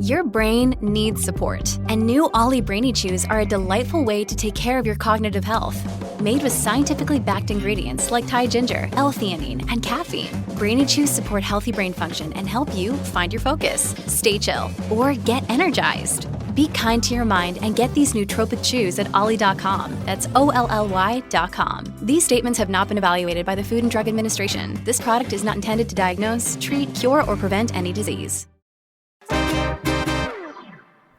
Your brain needs support, and new Ollie Brainy Chews are a delightful way to take care of your cognitive health. Made with scientifically backed ingredients like Thai ginger, L-theanine, and caffeine, Brainy Chews support healthy brain function and help you find your focus, stay chill, or get energized. Be kind to your mind and get these nootropic chews at ollie.com. That's OLLY.com. These statements have not been evaluated by the Food and Drug Administration. This product is not intended to diagnose, treat, cure, or prevent any disease.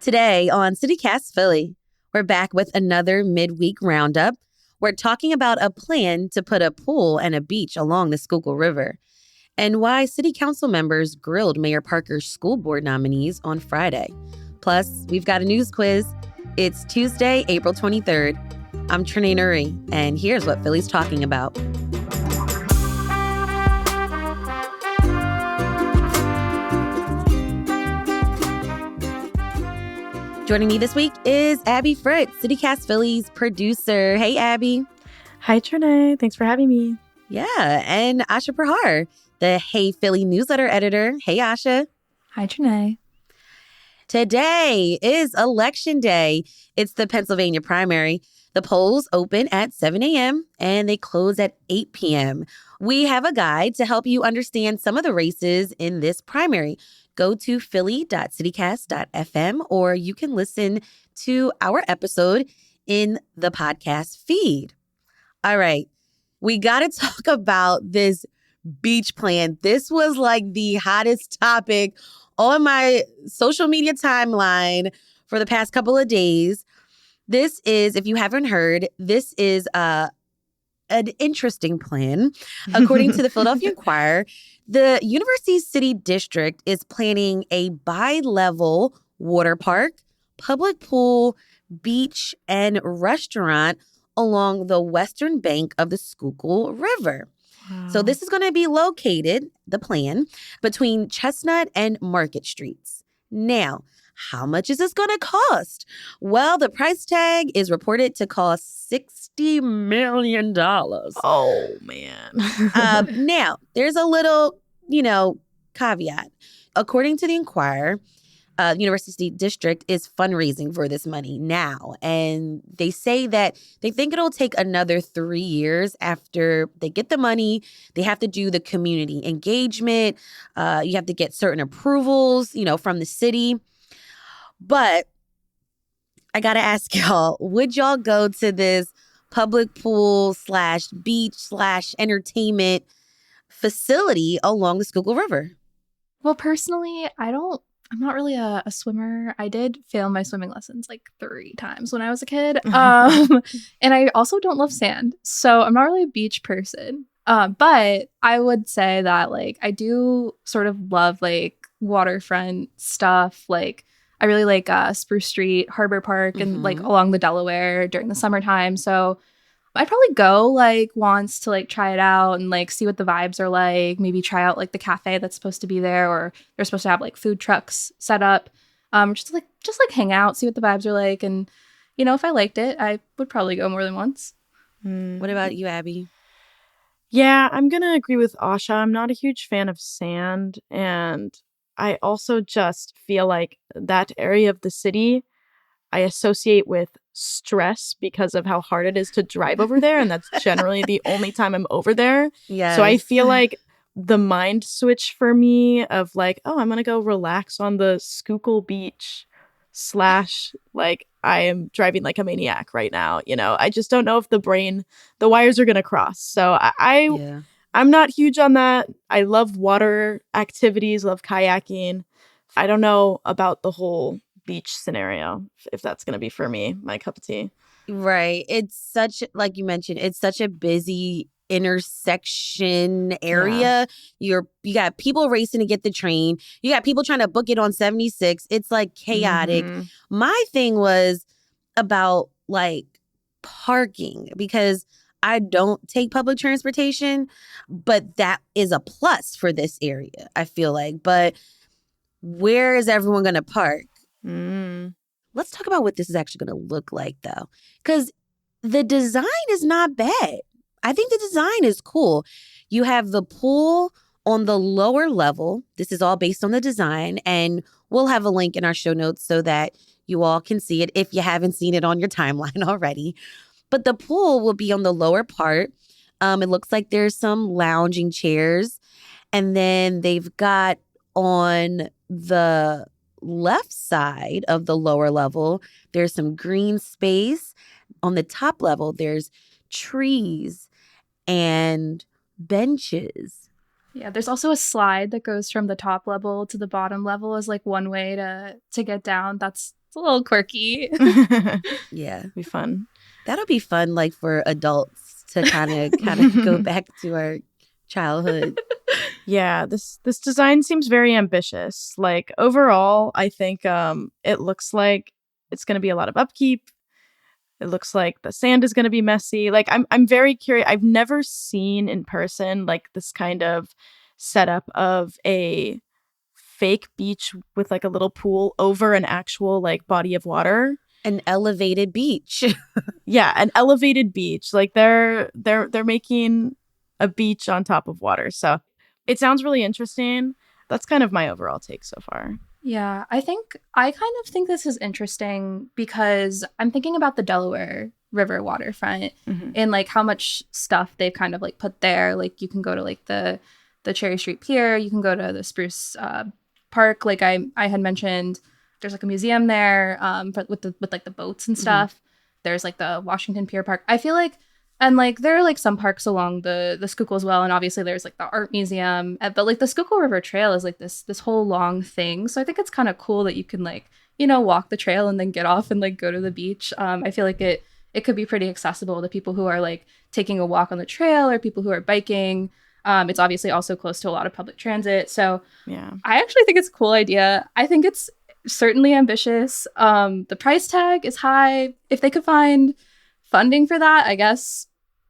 Today on CityCast Philly, we're back with another midweek roundup. We're talking about a plan to put a pool and a beach along the Schuylkill River and why city council members grilled Mayor Parker's school board nominees on Friday. Plus, we've got a news quiz. It's Tuesday, April 23rd. I'm Trenae Nuri, and here's what Philly's talking about. Joining me this week is Abby Fritz, CityCast Philly's producer. Hey, Abby. Hi, Trenae. Thanks for having me. Yeah, and Asha Prihar, the Hey Philly newsletter editor. Hey, Asha. Hi, Trenae. Today is Election Day. It's the Pennsylvania primary. The polls open at 7 a.m. and they close at 8 p.m. We have a guide to help you understand some of the races in this primary. Go to philly.citycast.fm or you can listen to our episode in the podcast feed. All right, we got to talk about this beach plan. This was like the hottest topic on my social media timeline for the past couple of days. This is, if you haven't heard, this is an interesting plan. According to the Philadelphia Inquirer, the University City District is planning a bi-level water park, public pool, beach, and restaurant along the western bank of the Schuylkill River. Wow. So this is going to be located, the plan, between Chestnut and Market Streets. Now, how much is this going to cost? Well, the price tag is reported to cost $60 million. Oh, man. Now, there's a little, caveat. According to the Inquirer, University District is fundraising for this money now. And they say that they think it'll take another 3 years after they get the money. They have to do the community engagement. You have to get certain approvals, from the city. But I got to ask y'all, would y'all go to this public pool / beach / entertainment facility along the Schuylkill River? Well, personally, I'm not really a swimmer. I did fail my swimming lessons like 3 times when I was a kid. And I also don't love sand. So I'm not really a beach person. But I would say that I do sort of love waterfront stuff. I really like Spruce Street, Harbor Park, and along the Delaware during the summertime. So I'd probably go once to try it out and see what the vibes are like. Maybe try out the cafe that's supposed to be there, or they're supposed to have food trucks set up. Just hang out, see what the vibes are like, and if I liked it, I would probably go more than once. What about you, Abby? Yeah, I'm gonna agree with Asha. I'm not a huge fan of sand, and I also just feel like that area of the city I associate with stress because of how hard it is to drive over there. And that's generally the only time I'm over there. Yeah. So I feel like the mind switch for me of I'm going to go relax on the Schuylkill Beach / I am driving like a maniac right now. I just don't know if the wires are going to cross. So I'm not huge on that. I love water activities, love kayaking. I don't know about the whole beach scenario, if that's going to be for me, my cup of tea. Right. It's such, like you mentioned, it's such a busy intersection area. You got people racing to get the train. You got people trying to book it on 76. It's chaotic. Mm-hmm. My thing was about parking, because I don't take public transportation, but that is a plus for this area, I feel like. But where is everyone going to park? Let's talk about what this is actually going to look like, though, because the design is not bad. I think the design is cool. You have the pool On the lower level, this is all based on the design, and we'll have a link in our show notes so that you all can see it if you haven't seen it on your timeline already. But the pool will be on the lower part. It looks like there's some lounging chairs. And then they've got on the left side of the lower level, there's some green space. On the top level, there's trees and benches. Yeah, there's also a slide that goes from the top level to the bottom level as like one way to get down. It's a little quirky. Yeah. Be fun. That'll be fun, like for adults to kind of go back to our childhood. Yeah, this design seems very ambitious. Like overall, I think it looks like it's going to be a lot of upkeep. It looks like the sand is going to be messy. Like I'm very curious. I've never seen in person like this kind of setup of a fake beach with like a little pool over an actual like body of water. An elevated beach. Yeah, an elevated beach. Like they're making a beach on top of water. So it sounds really interesting. That's kind of my overall take so far. Yeah, I kind of think this is interesting because I'm thinking about the Delaware River waterfront and like how much stuff they've kind of like put there. Like you can go to like the Cherry Street Pier, you can go to the Spruce Park. Like I had mentioned, there's like a museum there with like the boats and stuff. There's like the Washington Pier Park. I feel like, and like there are like some parks along the Schuylkill as well, and obviously there's like the art museum. But like the Schuylkill River Trail is like this whole long thing. So I think it's kind of cool that you can like walk the trail and then get off and like go to the beach. I feel like it could be pretty accessible to people who are like taking a walk on the trail or people who are biking. It's obviously also close to a lot of public transit. So yeah, I actually think it's a cool idea. I think it's certainly ambitious. The price tag is high. If they could find funding for that, I guess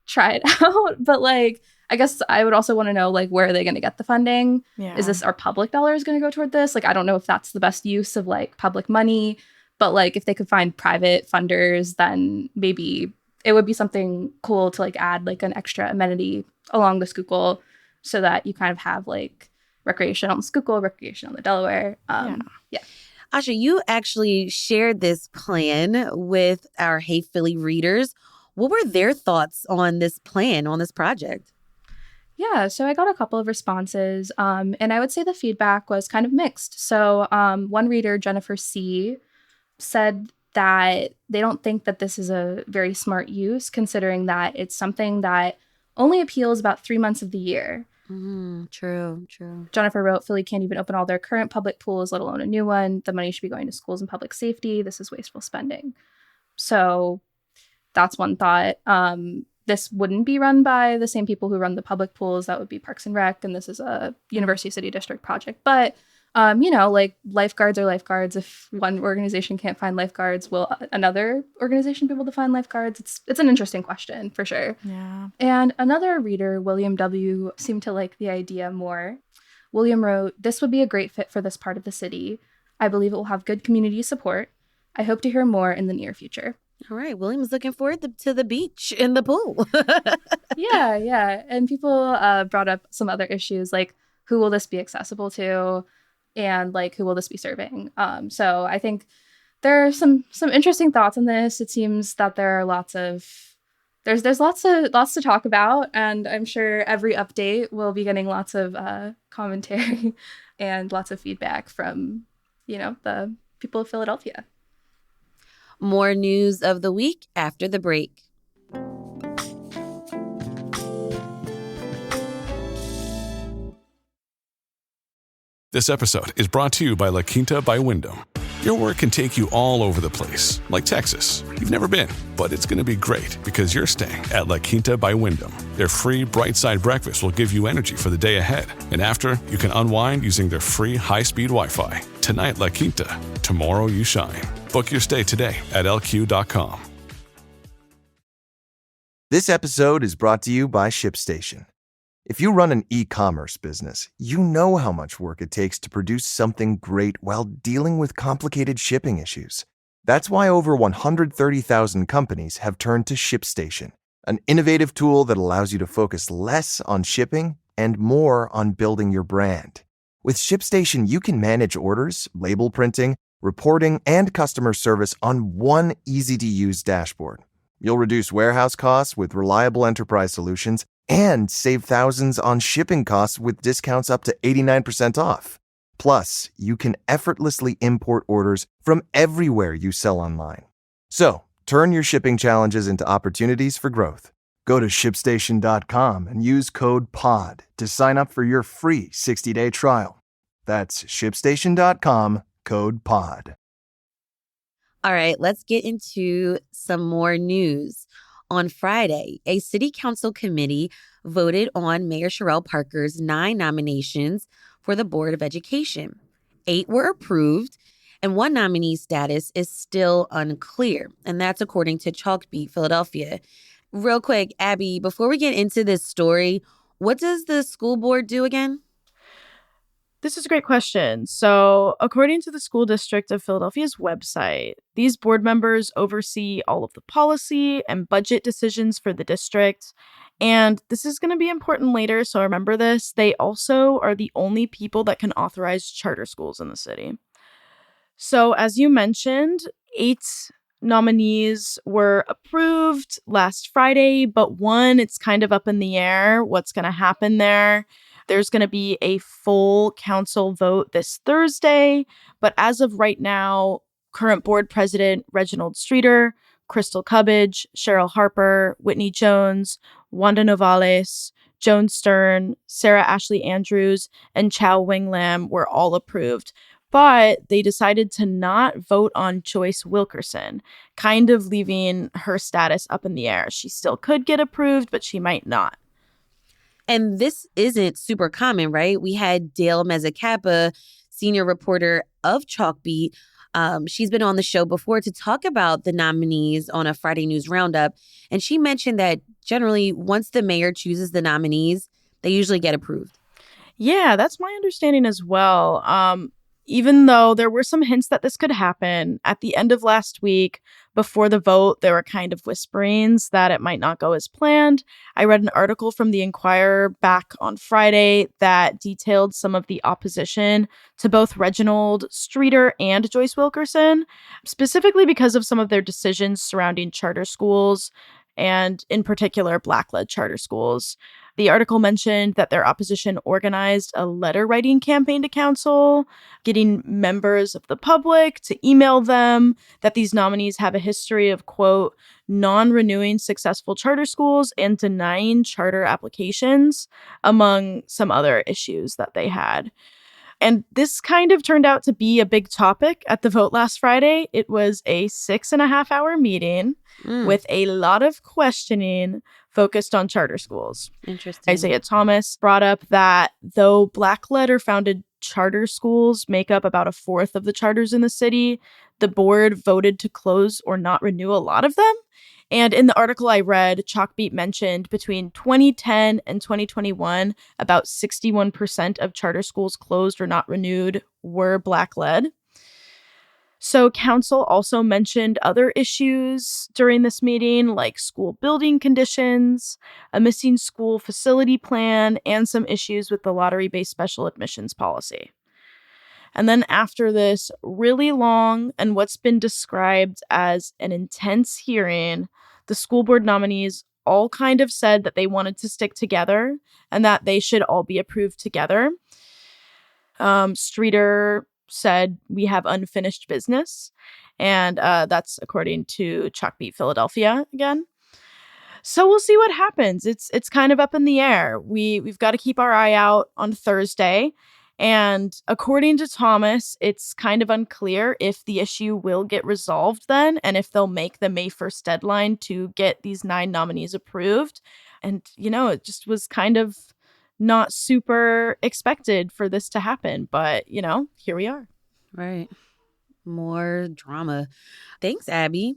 try it out. But like, I guess I would also want to know like, where are they going to get the funding? Yeah. Is this our public dollars going to go toward this? Like, I don't know if that's the best use of like public money, but like if they could find private funders, then maybe it would be something cool to like add like an extra amenity along the Schuylkill so that you kind of have like recreation on the Schuylkill, recreation on the Delaware. Yeah. Asha, you actually shared this plan with our Hey Philly readers. What were their thoughts on this plan, on this project? Yeah, so I got a couple of responses, and I would say the feedback was kind of mixed. So one reader, Jennifer C., said that they don't think that this is a very smart use, considering that it's something that only appeals about 3 months of the year. True. Jennifer wrote, Philly can't even open all their current public pools, let alone a new one. The money should be going to schools and public safety. This is wasteful spending. So that's one thought. This wouldn't be run by the same people who run the public pools. That would be Parks and Rec, and this is a University City District project. But, like lifeguards are lifeguards. If one organization can't find lifeguards, will another organization be able to find lifeguards? It's an interesting question, for sure. Yeah. And another reader, William W., seemed to like the idea more. William wrote, this would be a great fit for this part of the city. I believe it will have good community support. I hope to hear more in the near future. All right. William's looking forward to the beach and the pool. Yeah. And people brought up some other issues, like who will this be accessible to and like who will this be serving? So I think there are some interesting thoughts on this. It seems that there are there's lots to talk about, and I'm sure every update will be getting lots of commentary and lots of feedback from, the people of Philadelphia. More news of the week after the break. This episode is brought to you by La Quinta by Wyndham. Your work can take you all over the place, like Texas. You've never been, but it's going to be great because you're staying at La Quinta by Wyndham. Their free Bright Side breakfast will give you energy for the day ahead. And after, you can unwind using their free high-speed Wi-Fi. Tonight, La Quinta. Tomorrow, you shine. Book your stay today at lq.com. This episode is brought to you by ShipStation. If you run an e-commerce business, you know how much work it takes to produce something great while dealing with complicated shipping issues. That's why over 130,000 companies have turned to ShipStation, an innovative tool that allows you to focus less on shipping and more on building your brand. With ShipStation, you can manage orders, label printing, reporting, and customer service on one easy-to-use dashboard. You'll reduce warehouse costs with reliable enterprise solutions and save thousands on shipping costs with discounts up to 89% off. Plus, you can effortlessly import orders from everywhere you sell online. So, turn your shipping challenges into opportunities for growth. Go to ShipStation.com and use code POD to sign up for your free 60-day trial. That's ShipStation.com, code POD. All right, let's get into some more news. On Friday, a city council committee voted on Mayor Cherelle Parker's 9 nominations for the Board of Education. 8 were approved, and 1 nominee's status is still unclear, and that's according to Chalkbeat Philadelphia. Real quick, Abby, before we get into this story, what does the school board do again? This is a great question. So, according to the School District of Philadelphia's website, these board members oversee all of the policy and budget decisions for the district. And this is going to be important later, so remember this. They also are the only people that can authorize charter schools in the city. So, as you mentioned, 8 nominees were approved last Friday, but 1, it's kind of up in the air what's going to happen there. There's going to be a full council vote this Thursday, but as of right now, current board president Reginald Streeter, Crystal Cubbage, Cheryl Harper, Whitney Jones, Wanda Novales, Joan Stern, Sarah Ashley Andrews, and Chow Wing Lam were all approved. But they decided to not vote on Joyce Wilkerson, kind of leaving her status up in the air. She still could get approved, but she might not. And this isn't super common, right? We had Dale Mezzacappa, senior reporter of Chalkbeat. She's been on the show before to talk about the nominees on a Friday News Roundup. And she mentioned that generally, once the mayor chooses the nominees, they usually get approved. Yeah, that's my understanding as well. Even though there were some hints that this could happen, at the end of last week, before the vote, there were kind of whisperings that it might not go as planned. I read an article from the Inquirer back on Friday that detailed some of the opposition to both Reginald Streeter and Joyce Wilkerson, specifically because of some of their decisions surrounding charter schools, and in particular, Black-led charter schools. The article mentioned that their opposition organized a letter-writing campaign to council, getting members of the public to email them that these nominees have a history of, quote, non-renewing successful charter schools and denying charter applications, among some other issues that they had. And this kind of turned out to be a big topic at the vote last Friday. It was a 6.5-hour meeting with a lot of questioning focused on charter schools. Interesting. Isaiah Thomas brought up that though Black-led or founded charter schools make up about 1/4 of the charters in the city, the board voted to close or not renew a lot of them. And in the article I read, Chalkbeat mentioned between 2010 and 2021, about 61% of charter schools closed or not renewed were Black-led. So council also mentioned other issues during this meeting, like school building conditions, a missing school facility plan, and some issues with the lottery-based special admissions policy. And then after this really long and what's been described as an intense hearing, the school board nominees all kind of said that they wanted to stick together and that they should all be approved together. Streeter said, "We have unfinished business." And that's according to Chalkbeat Philadelphia again. So we'll see what happens. It's kind of up in the air. We've got to keep our eye out on Thursday. And according to Thomas, it's kind of unclear if the issue will get resolved then and if they'll make the May 1st deadline to get these 9 nominees approved. And, it just was kind of not super expected for this to happen. But, here we are. Right. More drama. Thanks, Abby.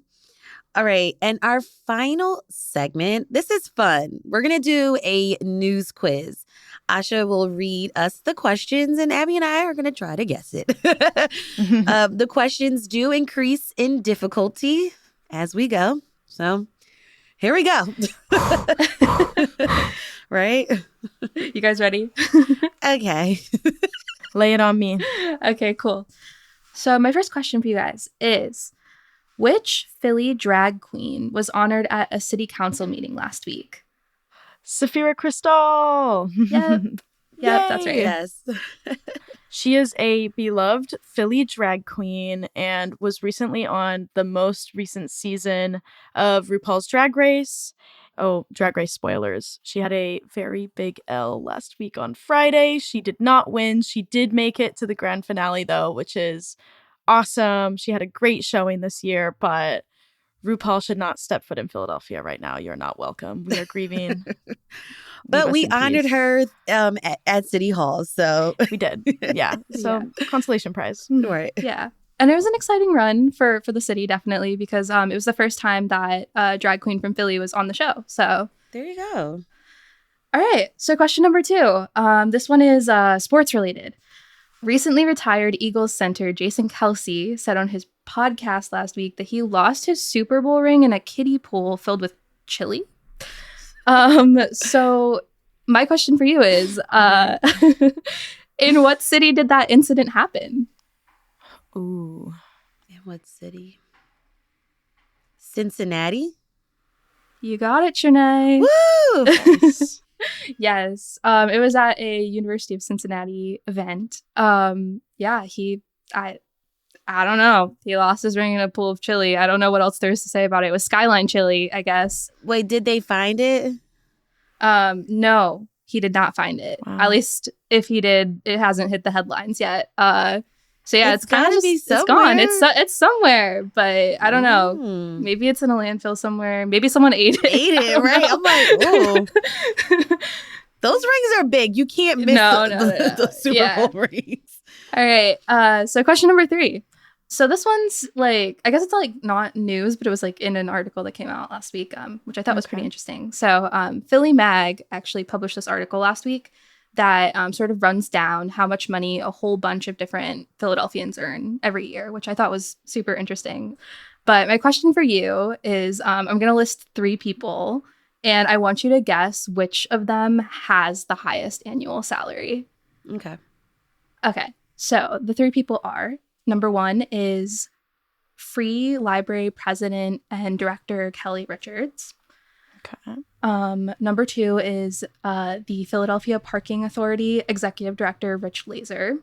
All right. And our final segment, this is fun. We're going to do a news quiz. Asha will read us the questions and Abby and I are going to try to guess it. The questions do increase in difficulty as we go. So Here we go. Right? You guys ready? Okay. Lay it on me. Okay, cool. So my first question for you guys is, which Philly drag queen was honored at a city council meeting last week? Saphira Crystal. Yep. Yep, that's right. Yes. She is a beloved Philly drag queen and was recently on the most recent season of RuPaul's Drag Race. Oh, Drag Race spoilers. She had a very big L last week on Friday. She did not win. She did make it to the grand finale, though, which is awesome. She had a great showing this year, but RuPaul should not step foot in Philadelphia right now. You're not welcome. We are grieving. But we honored her at City Hall, so. We did. Yeah. So consolation prize. Right. Yeah. And it was an exciting run for the city, definitely, because it was the first time that a drag queen from Philly was on the show. So there you go. All right. So question number 2. This one is sports related. Recently retired Eagles center Jason Kelce said on his podcast last week that he lost his Super Bowl ring in a kiddie pool filled with chili. So my question for you is, in what city did that incident happen? Ooh. In what city? Cincinnati? You got it, Trenae. Woo! Nice. Yes. It was at a University of Cincinnati event. I don't know. He lost his ring in a pool of chili. I don't know what else there is to say about it. It was Skyline chili, I guess. Wait, did they find it? No, he did not find it. Wow. At least if he did, it hasn't hit the headlines yet. So yeah, it's kind of gotta be it's gone. It's somewhere, but I don't know. Mm. Maybe it's in a landfill somewhere. Maybe someone ate it. Ate it, right? I'm like, ooh. Those rings are big. You can't miss the Super Bowl rings. All right. So question number 3. So this one's like, I guess it's like not news, but it was like in an article that came out last week, which I thought was pretty interesting. So Philly Mag actually published this article last week that sort of runs down how much money a whole bunch of different Philadelphians earn every year, which I thought was super interesting. But my question for you is, I'm going to list 3 people, and I want you to guess which of them has the highest annual salary. Okay. Okay. So the 3 people are, number 1 is Free Library President and Director Kelly Richards. Okay. Number 2 is the Philadelphia Parking Authority Executive Director Rich Laser.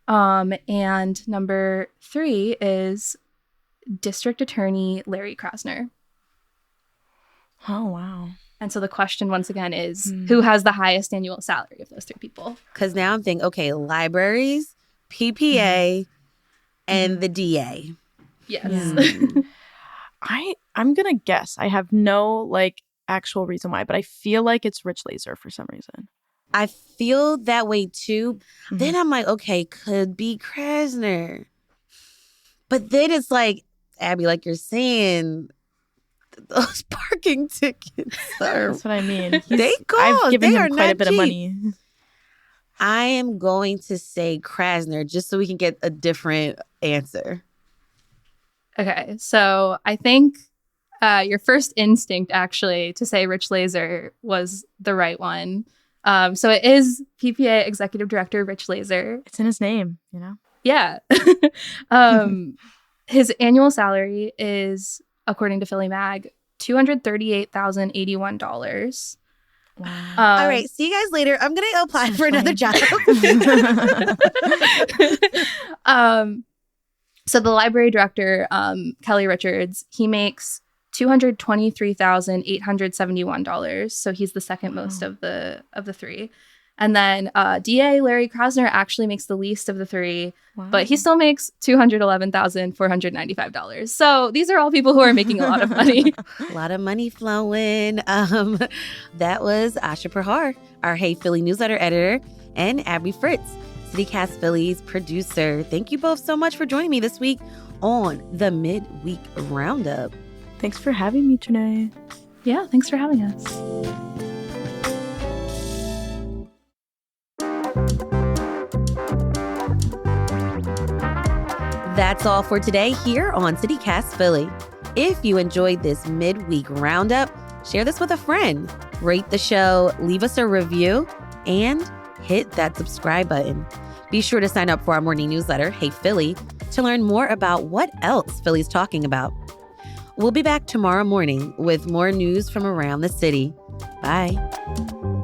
And number 3 is District Attorney Larry Krasner. Oh, wow. And so the question once again is, who has the highest annual salary of those 3 people? Because now I'm thinking, okay, libraries, PPA, and the DA. Yes. I'm going to guess. I have no actual reason why, but I feel like it's Rich Laser for some reason. I feel that way too. Mm-hmm. Then I'm like, okay, could be Krasner. But then it's like, Abby, like you're saying, those parking tickets are... That's what I mean. I've given him quite a bit of money. I am going to say Krasner just so we can get a different answer. Okay, so I think your first instinct actually to say Rich Laser was the right one. So it is PPA Executive Director Rich Laser. It's in his name, you know? Yeah. His annual salary is, according to Philly Mag, $238,081. Wow. All right. See you guys later. I'm going to apply for another job. So the library director, Kelly Richards, he makes $223,871. So he's the second most of the 3. And then DA Larry Krasner actually makes the least of the 3, but he still makes $211,495. So these are all people who are making a lot of money. A lot of money flowing. That was Asha Prihar, our Hey Philly newsletter editor, and Abby Fritz, CityCast Philly's producer. Thank you both so much for joining me this week on the Midweek Roundup. Thanks for having me, Trenae. Yeah, thanks for having us. That's all for today here on CityCast Philly. If you enjoyed this midweek roundup, share this with a friend. Rate the show, leave us a review, and hit that subscribe button. Be sure to sign up for our morning newsletter, Hey Philly, to learn more about what else Philly's talking about. We'll be back tomorrow morning with more news from around the city. Bye.